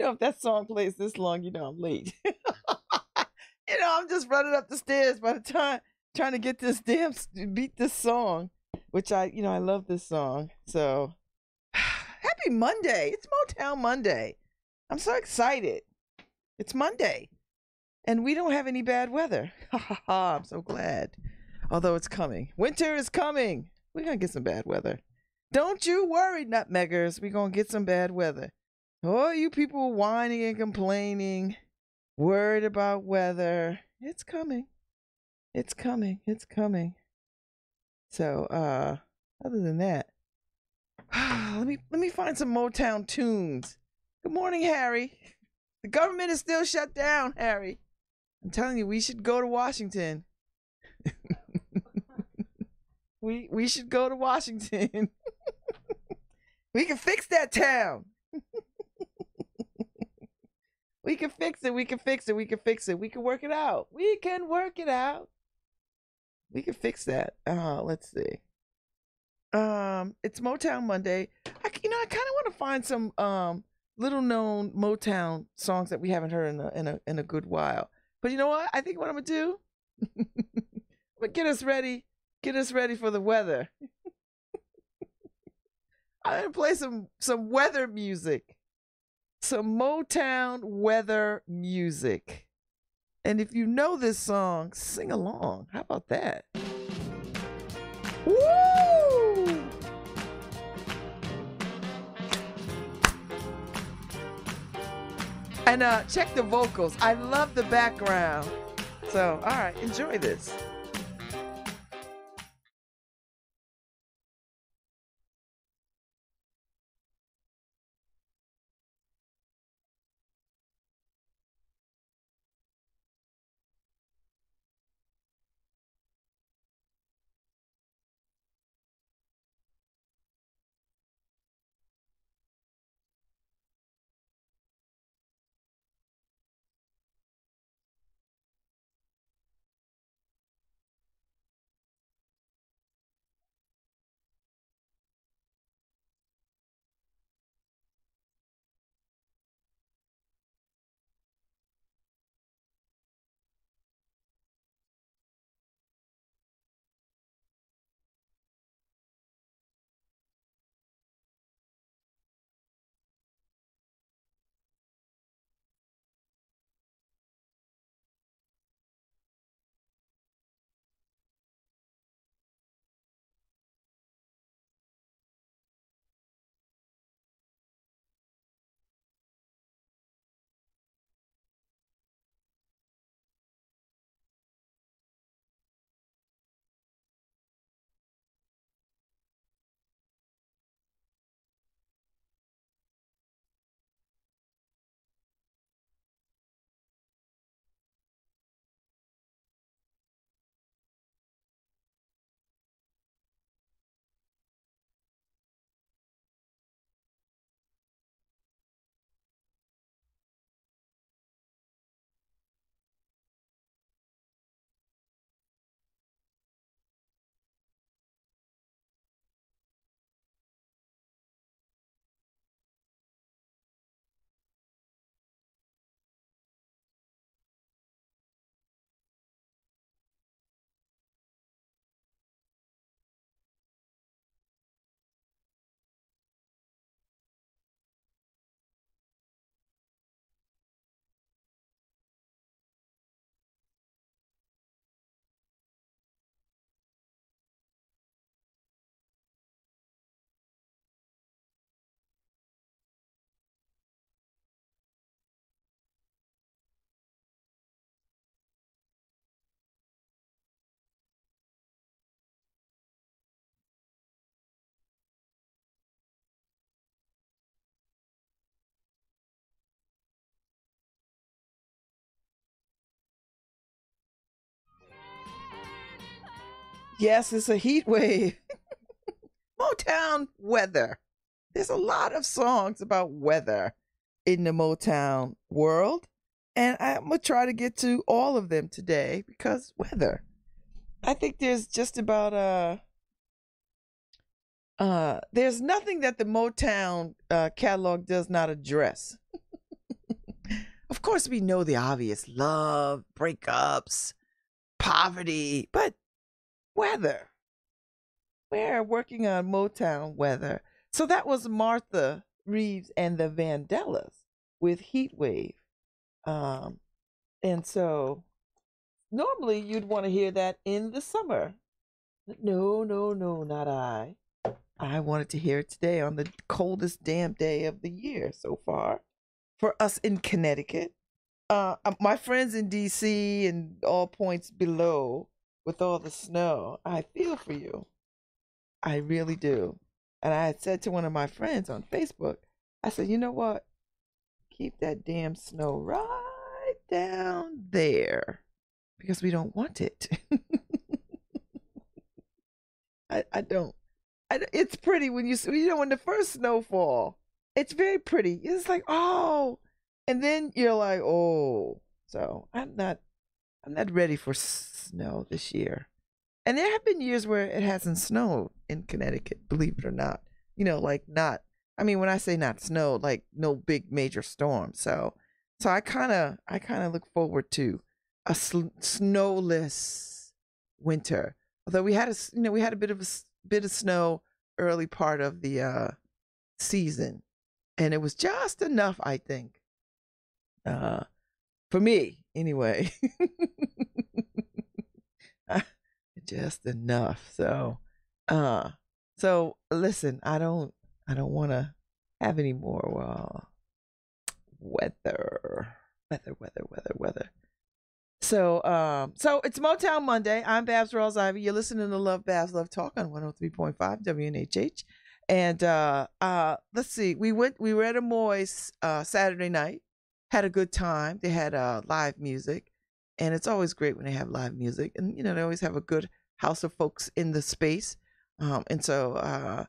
know, if that song plays this long, you know I'm late. I'm just running up the stairs by the time trying to get this beat this song, which I love this song. So happy Monday. It's Motown Monday. I'm so excited. It's Monday. And we don't have any bad weather. Ha ha ha. I'm so glad. Although it's coming. Winter is coming. We're going to get some bad weather. Don't you worry, nutmeggers. We're going to get some bad weather. Oh, you people whining and complaining, worried about weather. It's coming. It's coming. It's coming. So, other than that, let me find some Motown tunes. Good morning, Harry. The government is still shut down, Harry. I'm telling you, we should go to Washington. we should go to Washington. We can fix that town. We can fix it. We can fix it. We can fix it. We can work it out. We can work it out. We can fix that. Let's see. It's Motown Monday. I kind of want to find some little known Motown songs that we haven't heard in a good while. But you know what? I think what I'm gonna do, I'm gonna get us ready for the weather. I'm gonna play some weather music, some Motown weather music. And if you know this song, sing along. How about that? Woo! And check the vocals. I love the background. So, all right, enjoy this. Yes, it's a heat wave. Motown weather. There's a lot of songs about weather in the Motown world. And I'm going to try to get to all of them today because weather. I think there's just about there's nothing that the Motown catalog does not address. Of course, we know the obvious: love, breakups, poverty, but weather. We're working on Motown weather. So that was Martha Reeves and the Vandellas with Heat Wave. And so normally you'd want to hear that in the summer. But no, not I. I wanted to hear it today on the coldest damn day of the year so far for us in Connecticut. My friends in DC and all points below with all the snow, I feel for you. I really do. And I had said to one of my friends on Facebook, I said, you know what? Keep that damn snow right down there because we don't want it. I don't. It's pretty when when the first snowfall, it's very pretty. It's like, oh, and then you're like, oh. So I'm not ready for snow this year. And there have been years where it hasn't snowed in Connecticut, believe it or not. Like not. I mean, when I say not snow, like no big major storm. So I kind of look forward to a snowless winter. Although we had a bit of snow early part of the season, and it was just enough, I think, for me anyway. Just enough. So listen, I don't want to have any more weather. So it's Motown Monday. I'm Babz Rawls Ivy. You're listening to Lovebabz Lovetalk on 103.5 WNHH. And let's see. We were at Amoy's Saturday night. Had a good time. They had live music. And it's always great when they have live music. And, they always have a good house of folks in the space. And so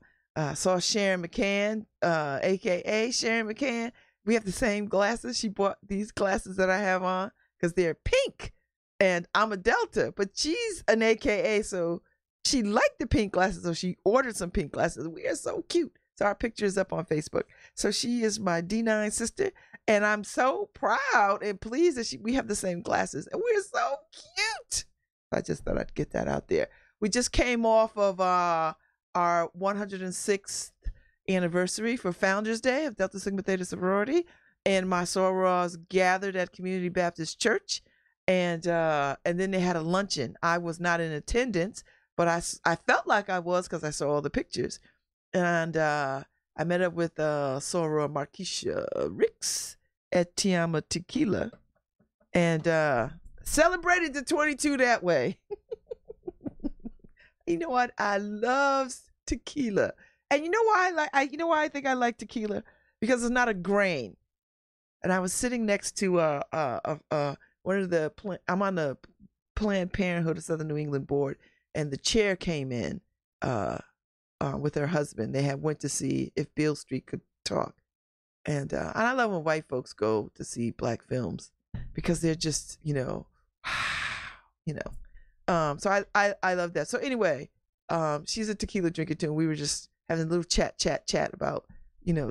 saw Sharon McCann, a.k.a. Sharon McCann. We have the same glasses. She bought these glasses that I have on because they're pink. And I'm a Delta, but she's an AKA. So she liked the pink glasses. So she ordered some pink glasses. We are so cute. So our picture is up on Facebook. So she is my D9 sister. And I'm so proud and pleased that we have the same glasses. And we're so cute. I just thought I'd get that out there. We just came off of our 106th anniversary for Founders Day of Delta Sigma Theta Sorority. And my sorors gathered at Community Baptist Church. And then they had a luncheon. I was not in attendance, but I felt like I was because I saw all the pictures. And I met up with soror Marquisha Ricks at Tiama Tequila and celebrated the 22 that way. You know what? I love tequila. And you know why I think I like tequila? Because it's not a grain. And I was sitting next to one of the I'm on the Planned Parenthood of Southern New England board, and the chair came in with her husband. They went to see If Beale Street Could Talk, and I love when white folks go to see black films because they're just So I love that. So anyway, she's a tequila drinker too, and we were just having a little chat about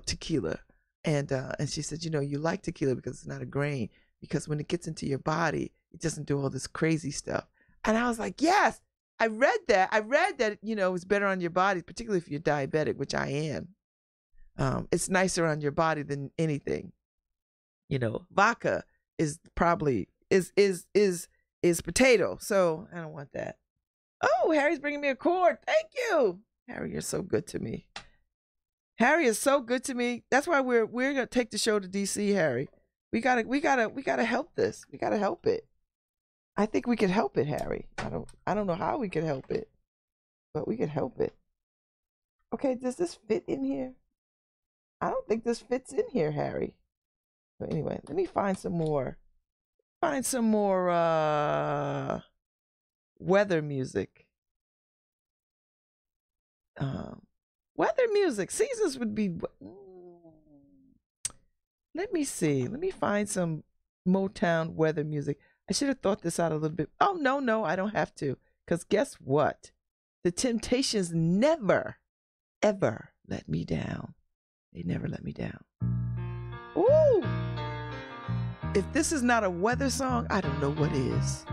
tequila, and she said, you like tequila because it's not a grain, because when it gets into your body, it doesn't do all this crazy stuff. And I was like, yes, I read that, it's better on your body, particularly if you're diabetic, which I am. It's nicer on your body than anything. Vodka is probably is potato. So I don't want that. Oh, Harry's bringing me a cord. Thank you. Harry, you're so good to me. Harry is so good to me. That's why we're gonna take the show to DC, Harry. We gotta help this. We gotta help it. I think we could help it, Harry. I don't know how we could help it, but we could help it. Okay, does this fit in here? I don't think this fits in here, Harry. So anyway, let me find some more weather music. Weather music. Seasons would be. Let me see. Let me find some Motown weather music. I should have thought this out a little bit. Oh, no, I don't have to. Because guess what? The Temptations never, ever let me down. They never let me down. Ooh! If this is not a weather song, I don't know what is.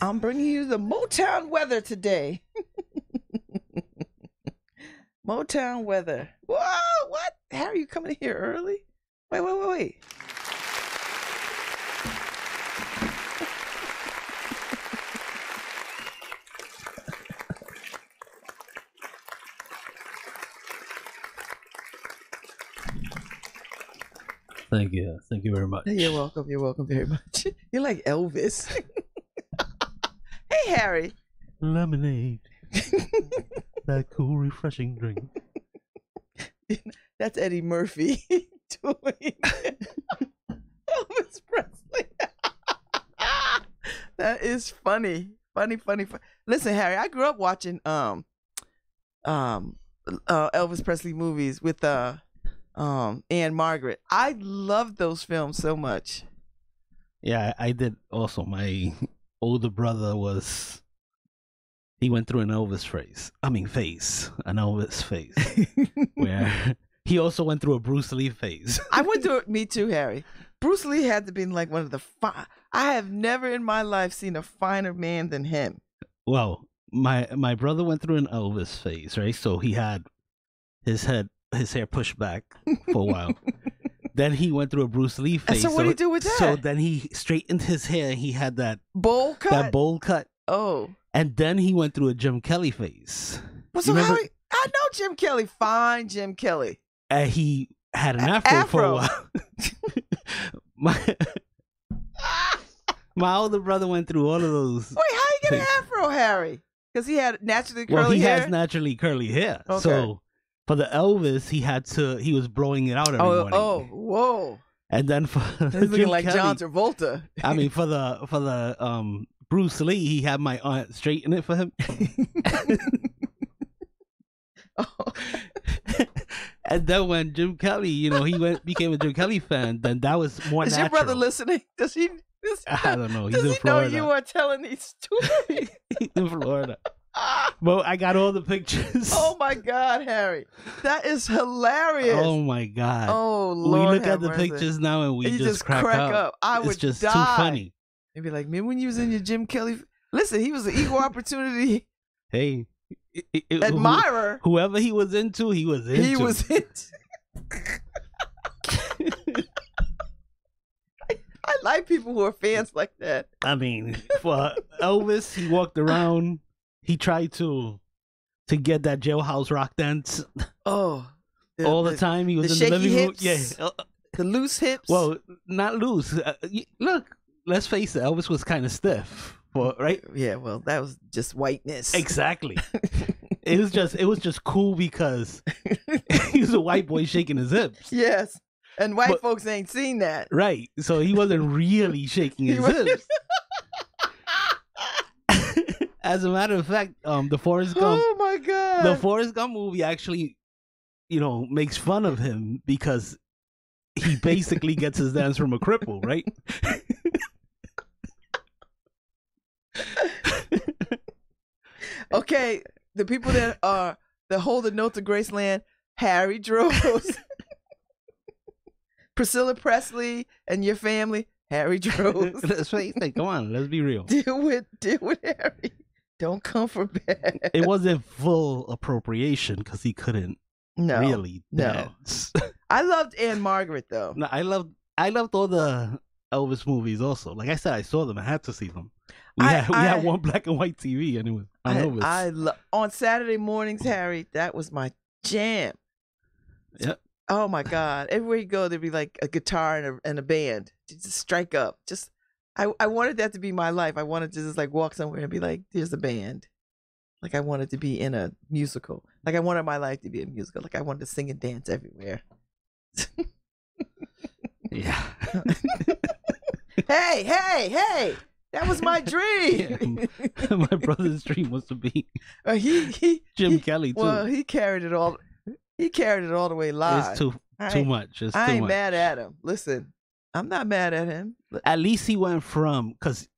I'm bringing you the Motown weather today. Motown weather. Whoa, what? Harry, you coming here early? Wait. Thank you very much. You're welcome very much. You're like Elvis. Hey, Harry. Lemonade. That cool, refreshing drink. That's Eddie Murphy doing Elvis Presley. That is funny. Listen, Harry, I grew up watching Elvis Presley movies with Anne Margaret. I loved those films so much. Yeah, I did also. My older brother he went through an Elvis phase. An Elvis phase. Where he also went through a Bruce Lee phase. I went through it, me too, Harry. Bruce Lee had to be like one of the I have never in my life seen a finer man than him. Well, my brother went through an Elvis phase, right? So he had his hair pushed back for a while. Then he went through a Bruce Lee phase. So what did he do with that? So then he straightened his hair. He had that bowl cut. That bowl cut. Oh. And then he went through a Jim Kelly phase. Well, so I know Jim Kelly. Fine, Jim Kelly. He had an afro for a while. My older brother went through all of those. Wait, how you get an afro, Harry? Because he had naturally curly hair? He has naturally curly hair. Okay. So for the Elvis, he was blowing it out every morning. Oh, whoa. And then for he's looking like Kelly, John Travolta. I mean, for the Bruce Lee, he had my aunt straighten it for him. And then when Jim Kelly, he became a Jim Kelly fan, then that was more natural. Is your brother listening? Does he? I don't know. He's does in he Florida. know you are telling these stories? He's in Florida. But I got all the pictures. Oh my God, Harry, that is hilarious. Oh my God. Oh Lord, we look have at the mercy. pictures now and we And you just crack up. I It's would just die. too funny. And be like, man, when you was in your Jim Kelly, listen, he was an equal opportunity Hey, admirer. Whoever he was into, he was into. He was into. I like people who are fans like that. I mean, for Elvis, he walked around. He tried to get that jailhouse rock dance. Oh, all the time. He was in the shaky living room. hips, Yeah, the loose hips. well, not loose. Look, let's face it. Elvis was kind of stiff, right? Yeah, well, that was just whiteness. Exactly. It was just cool because he was a white boy shaking his hips. Yes, and white folks ain't seen that. Right. So he wasn't really shaking his hips. As a matter of fact, the Forrest Gump. Oh my God. The Forrest Gump movie actually, makes fun of him because he basically gets his dance from a cripple, right? Okay, the people that hold the note to Graceland, Harry Droz, Priscilla Presley, and your family, Harry Droz. Let's face it. Come on, let's be real. Deal with Harry. Don't come for bad. It wasn't full appropriation because he couldn't really dance. I loved Anne Margaret though. No, I loved all the Elvis movies also. Like I said, I saw them. I had to see them. We had one black and white TV, and it was on Elvis. On Saturday mornings, Harry, that was my jam. Yep. Oh my God! Everywhere you go, there'd be like a guitar and a band to just strike up. I wanted that to be my life. I wanted to just like walk somewhere and be like, "There's a band." Like I wanted to be in a musical. Like I wanted my life to be a musical. Like I wanted to sing and dance everywhere. Yeah. Hey! That was my dream. Yeah, my brother's dream was to be Jim Kelly too. Well, he carried it all. He carried it all the way live. It's too much. I ain't mad at him. Listen, I'm not mad at him. At least he went from because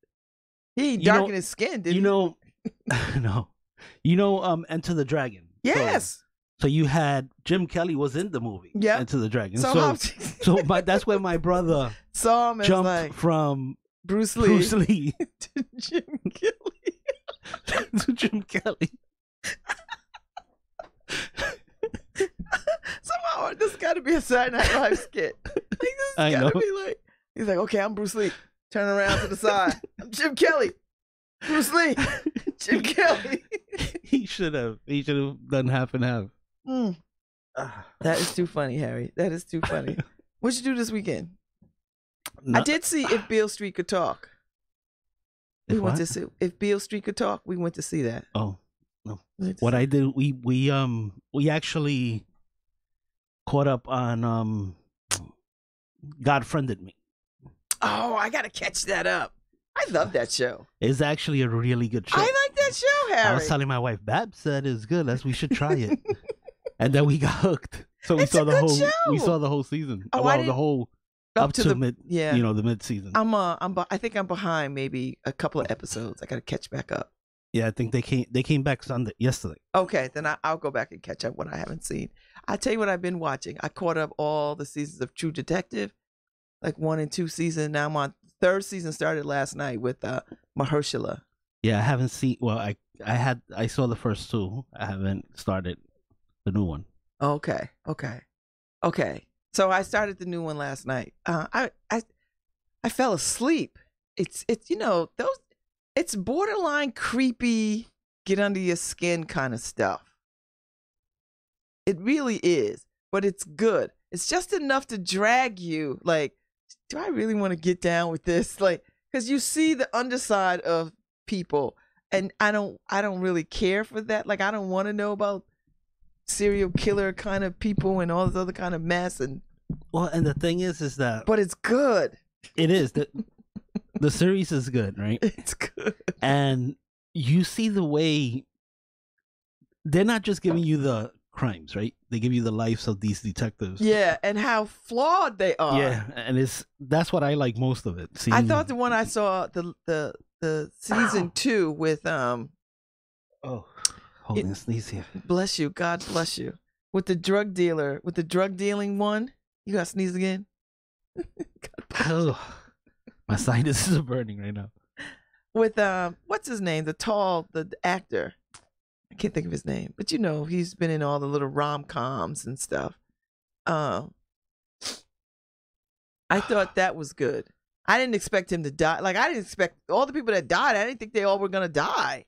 he darkened his skin. Didn't no. Enter the Dragon. Yes. So you had Jim Kelly was in the movie. Yeah. Enter the Dragon. So that's where my brother saw him jumped like from Bruce Lee to Jim Kelly. to Jim Kelly. Somehow this got to be a Saturday Night Live skit. Like this got to be like he's like, okay, I'm Bruce Lee. Turn around to the side. I'm Jim Kelly. Bruce Lee. Jim Kelly. He should have done half and half. That is too funny, Harry. That is too funny. What'd you do this weekend? I did see If Beale Street Could Talk. We went to see If Beale Street Could Talk. We went to see that. Oh no! What I did, we actually caught up on God Friended Me. Oh, I gotta catch that up. I love that show. It's actually a really good show. I like that show, Harry. I was telling my wife, Babz said it's good. We should try it. And then we got hooked. So we saw the whole show. We saw the whole season. Oh, the whole up to the mid. Yeah. The mid season. I think I'm behind maybe a couple of episodes. I gotta catch back up. Yeah, I think they came back yesterday. Okay, then I'll go back and catch up what I haven't seen. I tell you what I've been watching. I caught up all the seasons of True Detective, like 1 and 2 seasons. Now I'm on 3rd season. Started last night with Mahershala. Yeah, I haven't seen. Well, I saw the first 2. I haven't started the new one. Okay. So I started the new one last night. I fell asleep. It's it's borderline creepy, get under your skin kind of stuff. It really is, but it's good. It's just enough to drag you. Like, do I really want to get down with this? Like, because you see the underside of people, and I don't really care for that. Like, I don't want to know about serial killer kind of people and all this other kind of mess. And the thing is that, but it's good. It is the series is good, right? It's good, and you see the way they're not just giving you the crimes, right? They give you the lives of these detectives. Yeah, and how flawed they are. Yeah, and that's what I like most of it. I thought the one I saw the season 2 with Oh, holding a sneeze here. Bless you. God bless you. With the drug dealing one. You got to sneeze again? Oh, my sinuses are burning right now. With, what's his name? The actor. I can't think of his name. But you know, he's been in all the little rom-coms and stuff. I thought that was good. I didn't expect him to die. Like, I didn't expect all the people that died. I didn't think they all were going to die.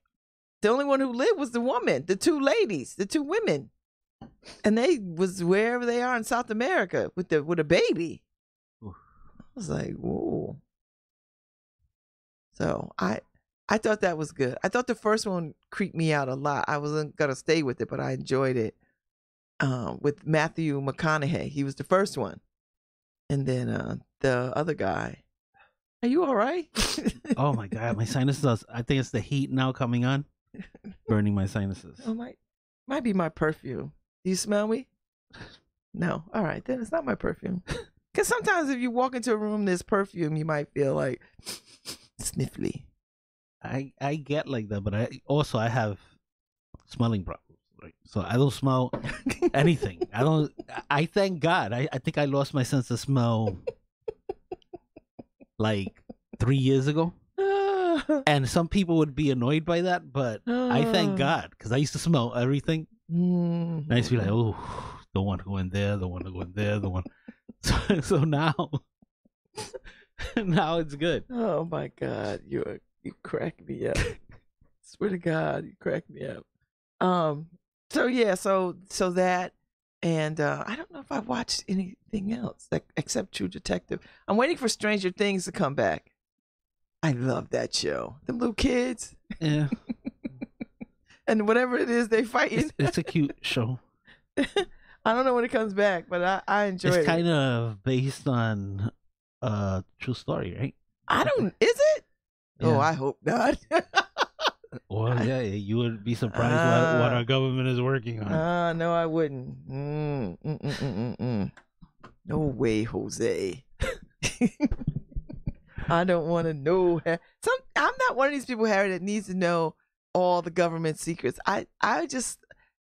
The only one who lived was the woman, the two ladies, the two women. And they was wherever they are in South America with a baby. Oof. I was like, whoa. So I thought that was good. I thought the first one creeped me out a lot. I wasn't going to stay with it, but I enjoyed it. With Matthew McConaughey. He was the first one. And then the other guy. Are you all right? Oh my God, my sinuses. I think it's the heat now coming on, burning my sinuses. Oh, might be my perfume. Do you smell me? No. All right, then it's not my perfume. Because sometimes if you walk into a room there's perfume, you might feel like sniffly. I get like that, but I have smelling problems. Right? So I don't smell anything. I thank God. I think I lost my sense of smell like 3 years ago. And some people would be annoyed by that, but I thank God because I used to smell everything. And I used to be like, oh, don't want to go in there, don't want to go in there, don't want. So now it's good. Oh my God, you crack me up. Swear to God, you crack me up. So yeah, so that, and I don't know if I watched anything else except True Detective. I'm waiting for Stranger Things to come back. I love that show. Them little kids. Yeah. And whatever it is they fighting. It's a cute show. I don't know when it comes back, but I enjoy it. It's kind of based on a true story, right? Is it? Yeah. Oh, I hope not. Well, yeah, you would be surprised what our government is working on. No, I wouldn't. No way, Jose. I don't want to know. I'm not one of these people, Harry, that needs to know all the government secrets. I just,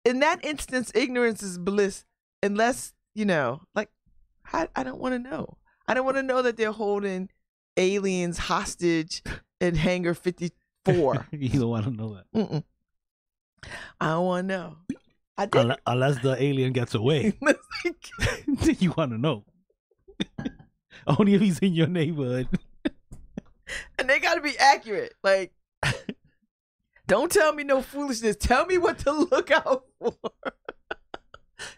in that instance, ignorance is bliss. Unless, like, I don't want to know. I don't want to know that they're holding aliens hostage in Hangar 54. You don't want to know that. Mm-mm. I don't want to know. Unless the alien gets away. You want to know. Only if he's in your neighborhood. And they got to be accurate. Like, don't tell me no foolishness. Tell me what to look out for.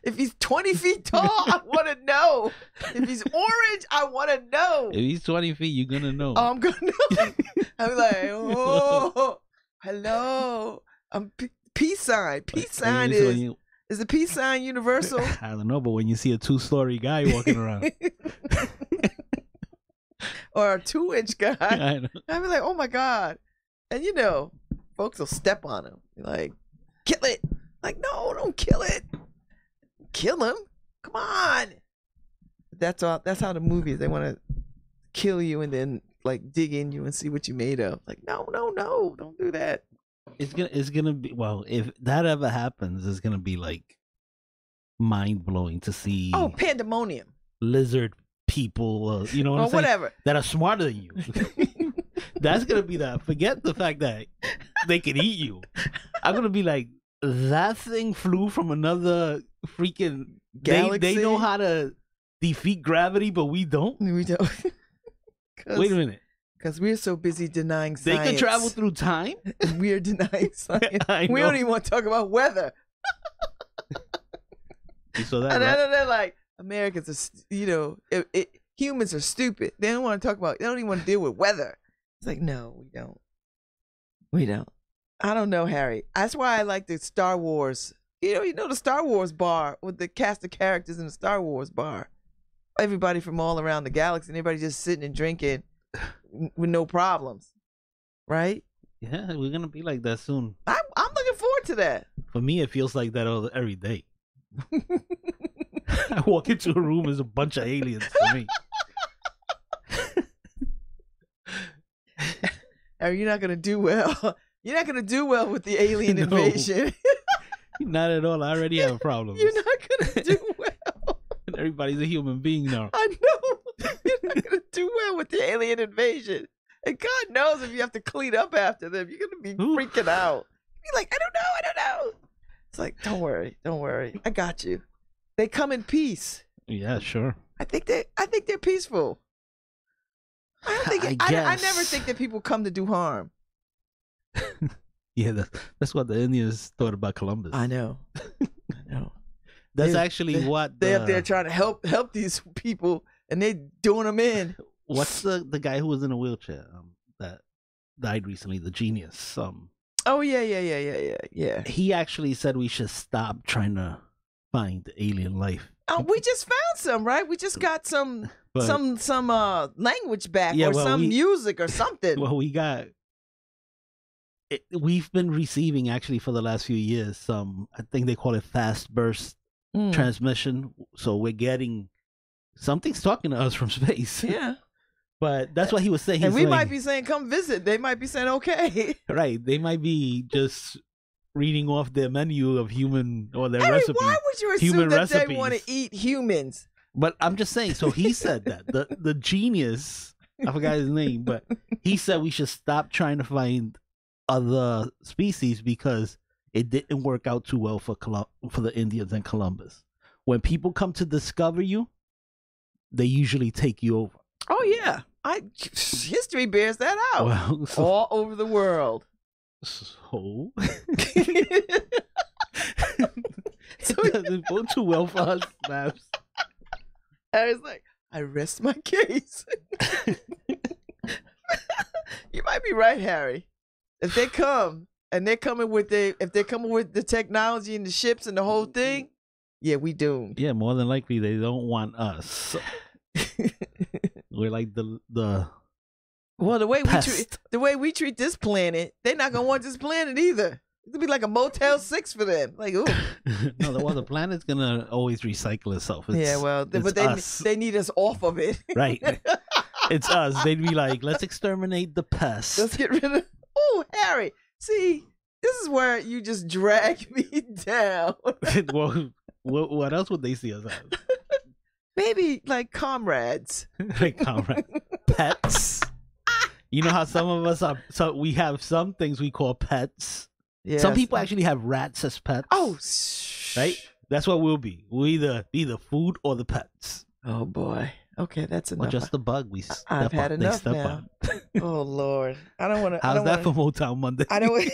If he's 20 feet tall, I want to know. If he's orange, I want to know. If he's 20 feet, you're going to know. Oh, I'm going to know. I'm like, oh, hello. Peace sign. Peace sign is the peace sign universal? I don't know, but when you see a 2-story guy walking around. Or a 2-inch guy. I'd be like, oh my God. And folks will step on him. Like, kill it. Like, no, don't kill it. Kill him. Come on. That's how the movie is. They want to kill you and then like dig in you and see what you made of. Like, no, don't do that. It's gonna be, well, if that ever happens, it's gonna be like mind blowing to see. Oh, pandemonium. Lizard people, you know what I'm saying? Whatever. That are smarter than you. That's gonna be that. Forget the fact that they can eat you. I'm gonna be like, that thing flew from another freaking galaxy. They know how to defeat gravity, but we don't. We don't. Wait a minute. Because we're so busy denying science. They can travel through time? We're denying science. We don't even want to talk about weather. You saw that, and right? then they're like, Americans are, humans are stupid. They don't want to talk about, they don't even want to deal with weather. It's like, no, we don't. We don't. I don't know, Harry. That's why I like the Star Wars. You know the Star Wars bar with the cast of characters in the Star Wars bar. Everybody from all around the galaxy, and everybody just sitting and drinking with no problems, right? Yeah, we're gonna be like that soon. I'm looking forward to that. For me, it feels like that every day. I walk into a room, there's a bunch of aliens for me. Harry, you're not gonna do well. You're not gonna do well with the alien No. invasion. Not at all. I already have problems. You're not gonna do well. And everybody's a human being now. I know. You're not gonna do well with the alien invasion. And God knows if you have to clean up after them, you're gonna be freaking out. You're like, I don't know. It's like, don't worry. I got you. They come in peace. Yeah, sure. I think they're peaceful. I never think that people come to do harm. Yeah, that's what the Indians thought about Columbus. I know. That's actually what they're up there trying to help these people, and they're doing them in. What's the guy who was in a wheelchair that died recently? The genius. Oh yeah. He actually said we should stop trying to find alien life. Oh, we just found some, right? We just got some language back, or some music or something. Well, we've been receiving actually for the last few years some, I think they call it fast burst transmission. So we're getting something's talking to us from space. Yeah. But that's what he was saying. And we might be saying, come visit. They might be saying, okay. Right. They might be just reading off their menu of human or their Harry, recipes. why would you assume that they want to eat humans? But I'm just saying, so he said that. The genius, I forgot his name, but he said we should stop trying to find other species because it didn't work out too well for the Indians and Columbus. When people come to discover you, they usually take you over. Oh yeah, history bears that out. Well, all over the world. So it doesn't go too well for us, Babz. I was like, I rest my case. You might be right, Harry. If they come and they're coming with the technology and the ships and the whole thing, yeah, we doomed. Yeah, more than likely they don't want us. We're like the well, the way we treat this planet, they're not gonna want this planet either. It'll be like a Motel 6 for them. Like, ooh. No, the planet's gonna always recycle itself. But they need us off of it. Right. It's us. They'd be like, let's exterminate the pests. Let's get rid of. Oh, Harry. See, this is where you just drag me down. Well, what else would they see us as? Maybe like comrades. Like comrades. Pets. You know how some of us are, so we have some things we call pets. Yes. Some people actually have rats as pets. Oh, right? That's what we'll be. We'll either be the food or the pets. Oh boy. Okay, that's enough. Or just the bug. I've had enough now. Oh Lord, I don't want to. How's that for Motown Monday? I don't.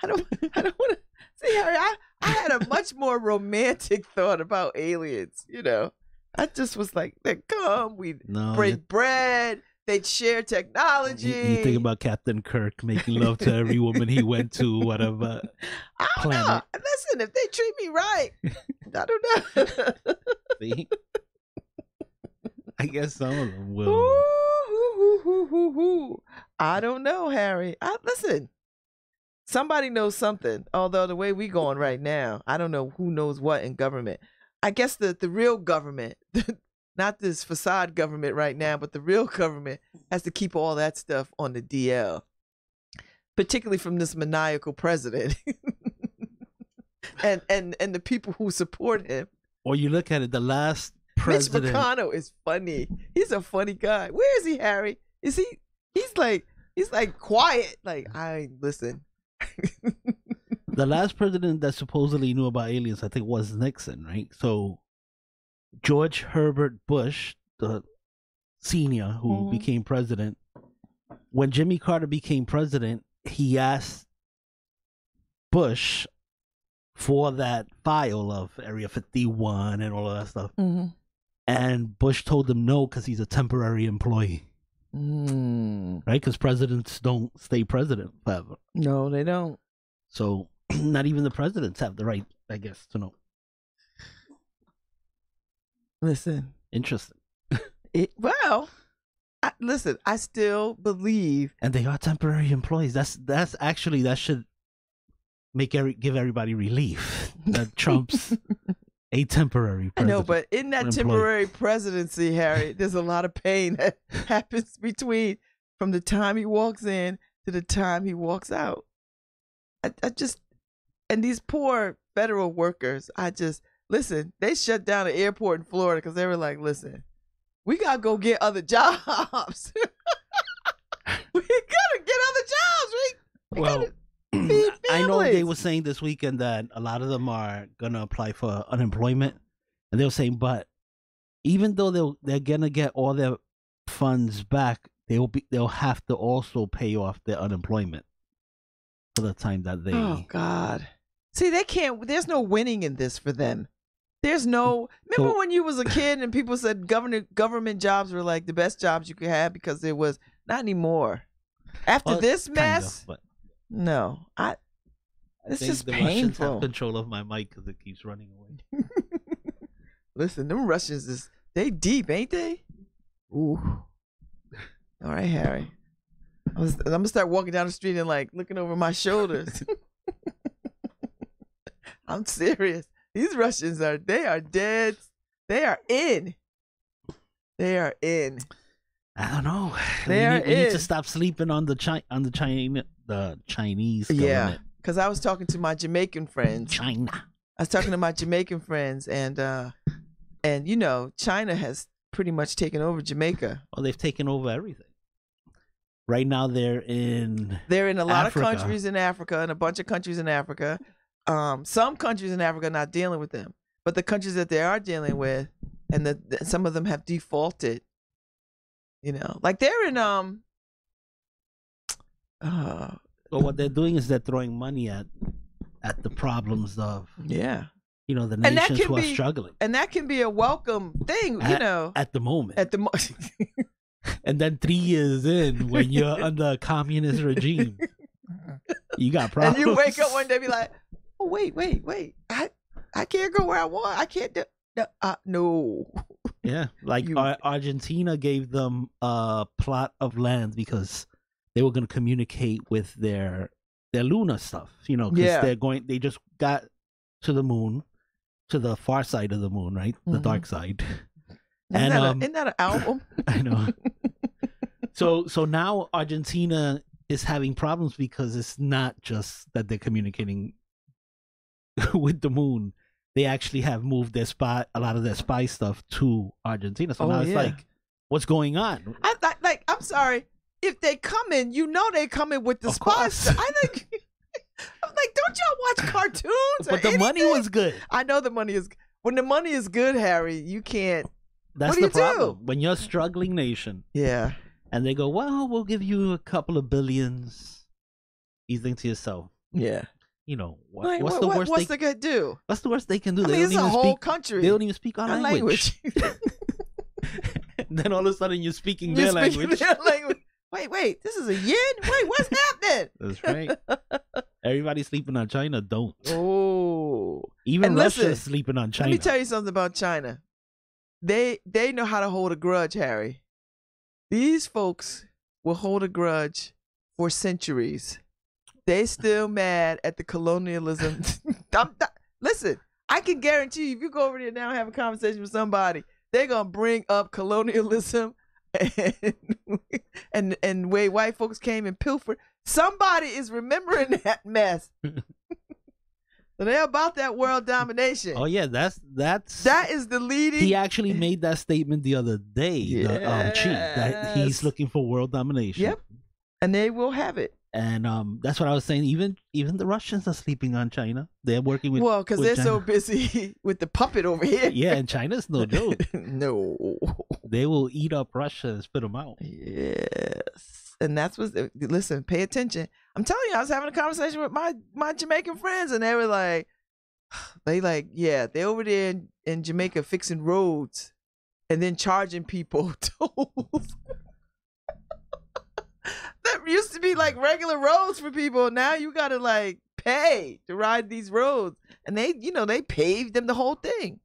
I don't want to. See, Harry, I had a much more romantic thought about aliens. You know, I just was like, they'd come, we'd break bread, they'd share technology. You think about Captain Kirk making love to every woman he went to, whatever planet. Know. Listen, if they treat me right, I don't know. See? I guess some of them will. I don't know, Harry. Listen. Somebody knows something, although the way we going right now, I don't know who knows what in government. I guess the real government, not this facade government right now, but the real government has to keep all that stuff on the DL, particularly from this maniacal president and the people who support him. Or you look at it, the last president. Mitch McConnell is funny. He's a funny guy. Where is he, Harry? Is he? He's like quiet. Like, listen. The last president that supposedly knew about aliens, I think, was Nixon, right? So George Herbert Bush, the senior who became president, when Jimmy Carter became president, he asked Bush for that file of Area 51 and all of that stuff. And Bush told him no because he's a temporary employee. Right? Because presidents don't stay president forever. No, they don't. So not even the presidents have the right, I guess, to know. Listen. Interesting. Listen, I still believe. And they are temporary employees. That should give everybody relief. That Trump's a temporary president. I know, but in that temporary presidency, Harry, there's a lot of pain that happens between from the time he walks in to the time he walks out. I just, and these poor federal workers, listen, they shut down an airport in Florida because they were like, listen, we got to go get other jobs. We got to get other jobs. We Well, gotta feed I know they families. were saying this weekend that a lot of them are going to apply for unemployment. And they were saying, but even though they're going to get all their funds back, they'll have to also pay off their unemployment for the time that they... Oh, God. See, they can't, there's no winning in this for them. There's no, remember when you was a kid and people said government jobs were like the best jobs you could have because it was, not anymore. After this mess, but no, it's just the Russians have painful. control of my mic because it keeps running away. Listen, them Russians they deep, ain't they? Ooh. All right, Harry. I'm gonna start walking down the street and like looking over my shoulders. I'm serious. These Russians they are dead. They are in. They are in. I don't know. We need to stop sleeping on the Chinese government. Yeah, because I was talking to my Jamaican friends. China. I was talking to my Jamaican friends, and you know, China has pretty much taken over Jamaica. Well, they've taken over everything. Right now, they're in a lot Africa. of countries in Africa and a bunch of countries in Africa. Some countries in Africa are not dealing with them, but the countries that they are dealing with, and some of them have defaulted. You know, like they're in Well, what they're doing is they're throwing money at the problems of the nations who are struggling, and that can be a welcome thing. At the moment. And then 3 years in, when you're under a communist regime, you got problems. And you wake up one day and be like, oh, wait. I can't go where I want. I can't do no. Yeah, like Argentina gave them a plot of land because they were going to communicate with their lunar stuff, because they just got to the moon, to the far side of the moon, right? The dark side. Isn't that an album? I know. So now Argentina is having problems because it's not just that they're communicating with the moon. They actually have moved a lot of their spy stuff to Argentina. So now it's like, what's going on? I'm sorry. If they come in, they come in with the spy stuff. I'm like, don't y'all watch cartoons? But the money was good. I know the money is. When the money is good, Harry, you can't. That's what do the you problem. do? When you're a struggling nation, yeah, and they go, well, we'll give you a couple of billions. You think to yourself, yeah. What's the worst they gonna do? What's the worst they can do? It's a whole country. They don't even speak our language. And then all of a sudden you're speaking their language. Wait, this is a yen? Wait, what's happening? That's right. Everybody sleeping on China don't. Oh. Even Russia's sleeping on China. Let me tell you something about China. They know how to hold a grudge, Harry. These folks will hold a grudge for centuries. They still mad at the colonialism. Listen, I can guarantee you, if you go over there now and have a conversation with somebody, they're going to bring up colonialism and way white folks came and pilfered. Somebody is remembering that mess. So they're about that world domination. Oh yeah, that is the leading. He actually made that statement the other day, the chief, that he's looking for world domination. Yep, and they will have it. And that's what I was saying. Even the Russians are sleeping on China. They're working with because they're China. so busy with the puppet over here. Yeah, and China's no joke. No, they will eat up Russia and spit them out. Yes, and that's what. Listen, pay attention. I'm telling you, I was having a conversation with my Jamaican friends, and they were like, they're over there in Jamaica fixing roads, and then charging people tolls. That used to be like regular roads for people. Now you gotta like pay to ride these roads, and they paved them the whole thing.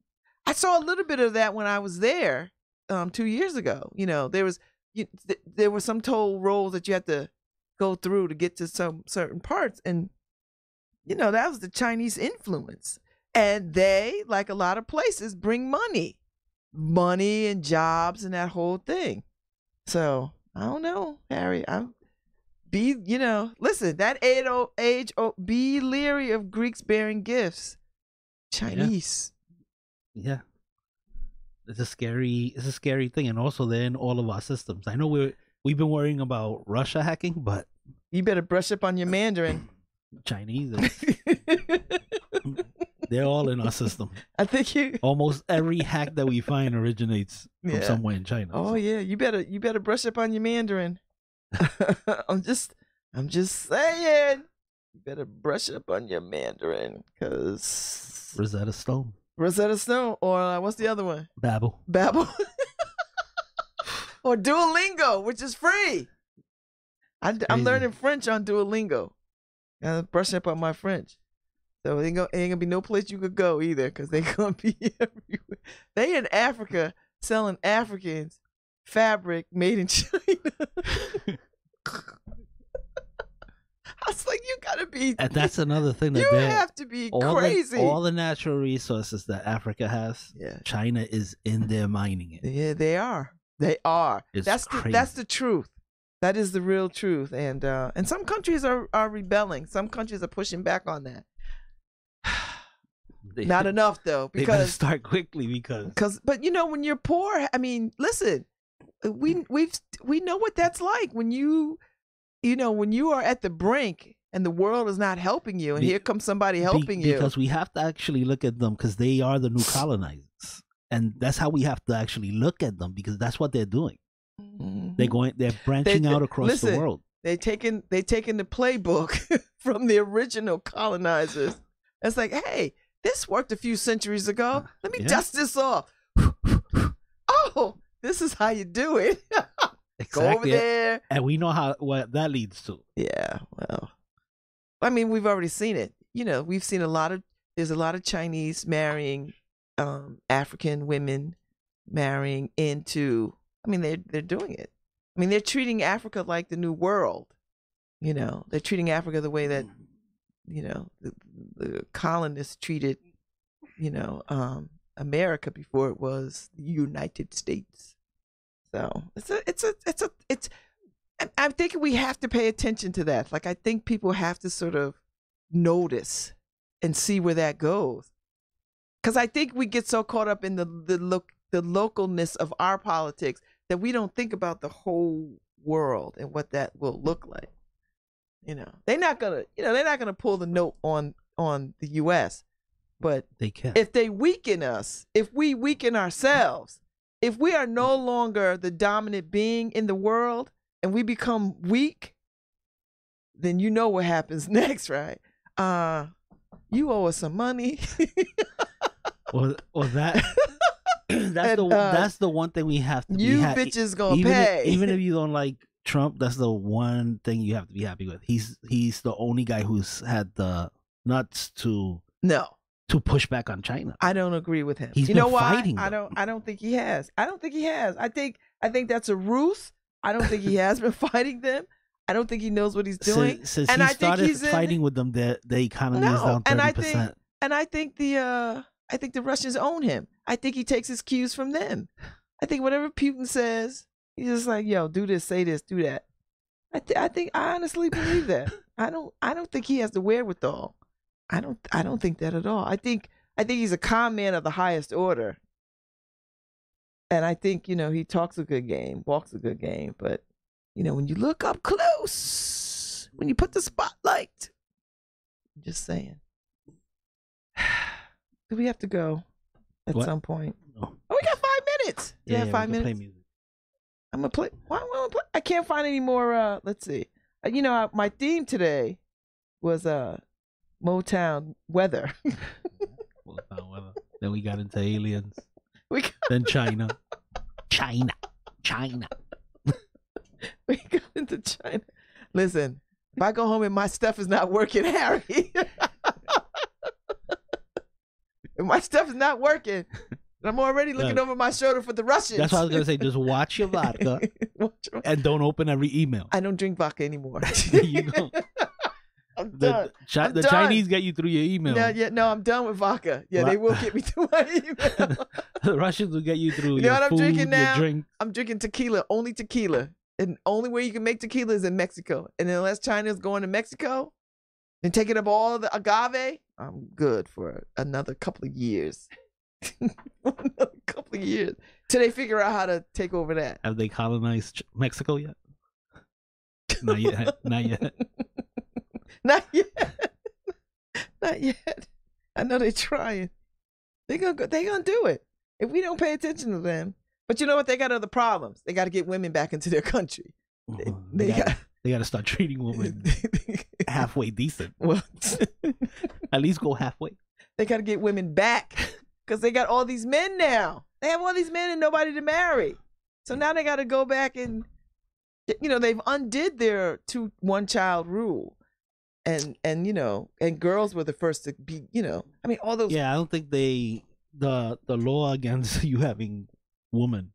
I saw a little bit of that when I was there 2 years ago. There were some toll roads that you had to go through to get to some certain parts, and that was the Chinese influence, and they, like a lot of places, bring money and jobs and that whole thing. So I don't know, Harry. Listen, that age, be leery of Greeks bearing gifts. Chinese. Yeah. It's a scary thing. And also they're in all of our systems. I know we've been worrying about Russia hacking, but you better brush up on your Mandarin. Chinese. They're all in our system. I think almost every hack that we find originates from somewhere in China. Oh yeah, you better brush up on your Mandarin. I'm just saying, you better brush up on your Mandarin, cause Rosetta Stone, or what's the other one? Babel, or Duolingo, which is free. I'm learning French on Duolingo. Gotta brush up on my French. So ain't gonna be no place you could go either, because they gonna be everywhere. They in Africa selling Africans fabric made in China. I was like, you gotta be. And that's another thing that you have to be crazy. All the natural resources that Africa has, China is in there mining it. Yeah, they are. They are. That's the truth. That is the real truth. And some countries are rebelling. Some countries are pushing back on that. Not enough though, because they better start quickly because but when you're poor, I mean, listen, we know what that's like when you are at the brink and the world is not helping you, and here comes somebody helping you. Because we have to actually look at them, because they are the new colonizers, and that's how we have to actually look at them, because that's what they're doing. Mm-hmm. They're branching out across the world. They taking the playbook from the original colonizers. It's like, hey, this worked a few centuries ago. Let me dust this off. Oh, this is how you do it. Exactly. Go over there. And we know what that leads to. Yeah, well, I mean, we've already seen it. We've seen there's a lot of Chinese marrying African women, marrying into, I mean, they're doing it. I mean, they're treating Africa like the new world. They're treating Africa the way that, the colonists treated, America before it was the United States. So it's I think we have to pay attention to that. Like, I think people have to sort of notice and see where that goes. Because I think we get so caught up in the localness of our politics that we don't think about the whole world and what that will look like. They're not gonna pull the note on the US, but they can. If they weaken us, if we weaken ourselves, if we are no longer the dominant being in the world and we become weak, then you know what happens next, right? You owe us some money. Or that that's the one thing we have to bitches gonna pay. Even if you don't like Trump, that's the one thing you have to be happy with. He's the only guy who's had the nuts to push back on China. I don't agree with him. He's been fighting. I don't think he has. I think that's a ruse. I don't think he has been fighting them. I don't think he knows what he's doing. Since he started fighting with them, the economy is down 30%. And I think the Russians own him. I think he takes his cues from them. I think whatever Putin says, he's just like, yo, do this, say this, do that. I honestly believe that. I don't think he has the wherewithal. I don't think that at all. I think he's a con man of the highest order. And I think, he talks a good game, walks a good game, but when you look up close, when you put the spotlight, I'm just saying. Do we have to go at some point? No. Oh, we got 5 minutes. Do you have 5 minutes? Play music. I'm gonna play. Why am I gonna play? I can't find any more. Let's see. My theme today was Motown weather. Motown weather. Then we got into aliens. Then China. We got into China. Listen, if I go home and my stuff is not working, Harry. If my stuff is not working, I'm already looking over my shoulder for the Russians. That's what I was going to say. Just watch your vodka and don't open every email. I don't drink vodka anymore. There you go. I'm done. The Chinese get you through your email. No, I'm done with vodka. Yeah, they will get me through my email. The Russians will get you through you know your what food, I'm drinking now? your drink. I'm drinking tequila, only tequila. And the only way you can make tequila is in Mexico. And unless China's going to Mexico and taking up all the agave, I'm good for another couple of years. Another couple of years till they figure out how to take over that. Have they colonized Mexico yet? Not yet. Not yet. Not yet. Not yet. I know they're trying. They're gonna do it if we don't pay attention to them. But you know what? They got other problems. They got to get women back into their country. They got to start treating women halfway decent. Well, at least go halfway. They got to get women back because they got all these men now. They have all these men and nobody to marry. So now they got to go back and, you know, they've undid their one-child rule. And you know, and girls were the first to be, you know, I mean, all those. Yeah, I don't think the law against you having women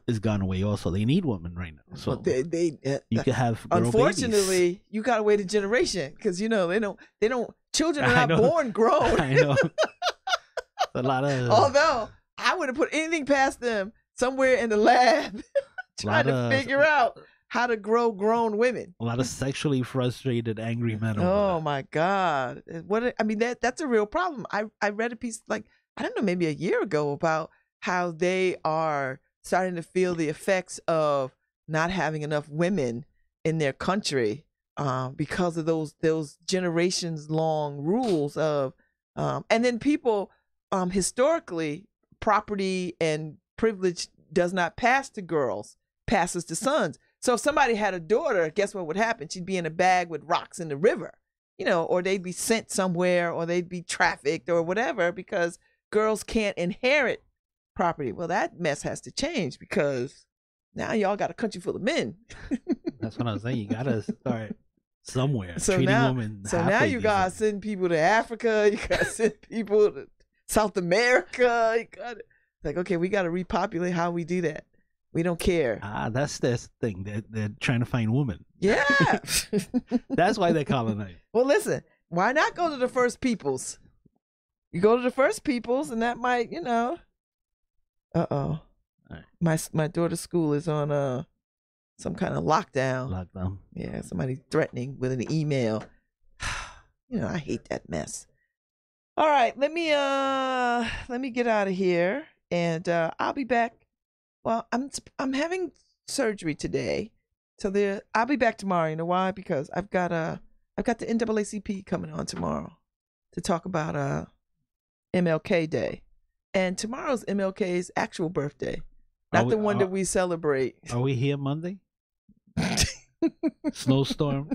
is gone away. Also, they need women right now. So well, you could have girl unfortunately babies. You gotta wait a generation because you know they don't children are not born grown. I know. A lot of although I wouldn't put anything past them somewhere in the lab trying to figure out how to grow grown women. A lot of sexually frustrated, angry men. Oh my God! That's a real problem. I read a piece like I don't know, maybe a year ago about how they are starting to feel the effects of not having enough women in their country because of those generations long rules of and then people historically property and privilege does not pass to girls, passes to sons. So if somebody had a daughter, guess what would happen? She'd be in a bag with rocks in the river, you know, or they'd be sent somewhere or they'd be trafficked or whatever because girls can't inherit property. Well, that mess has to change because now y'all got a country full of men. That's what I was saying. You gotta start somewhere. So now you gotta send people to Africa. You gotta send people to South America. You gotta, like, okay, we gotta repopulate. How we do that? We don't care. That's their thing. They're trying to find women. Yeah. That's why they colonize. Well, listen. Why not go to the First Peoples? You go to the First Peoples, and that might, you know. Uh-oh. Right. My daughter's school is on some kind of lockdown. Yeah, somebody threatening with an email. You know, I hate that mess. All right, let me get out of here, and I'll be back. Well, I'm having surgery today, so I'll be back tomorrow. You know why? Because I've got the NAACP coming on tomorrow to talk about MLK Day. And tomorrow's MLK's actual birthday, not the one that we celebrate. Are we here Monday? Snowstorm.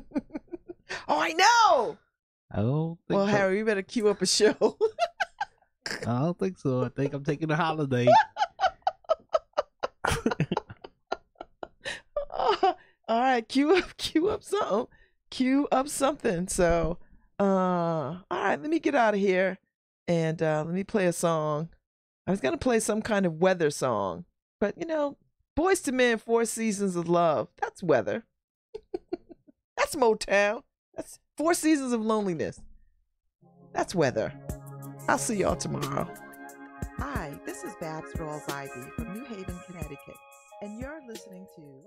Oh, I know. I don't think well, so. Harry, you better cue up a show. I don't think so. I think I'm taking a holiday. All right, cue up something. So, all right, let me get out of here and let me play a song. I was gonna play some kind of weather song, but you know, Boys to Men, 4 Seasons of Love. That's weather. That's Motown. That's 4 Seasons of Loneliness. That's weather. I'll see y'all tomorrow. Hi, this is Babz Rawls Ivy from New Haven, Connecticut, and you're listening to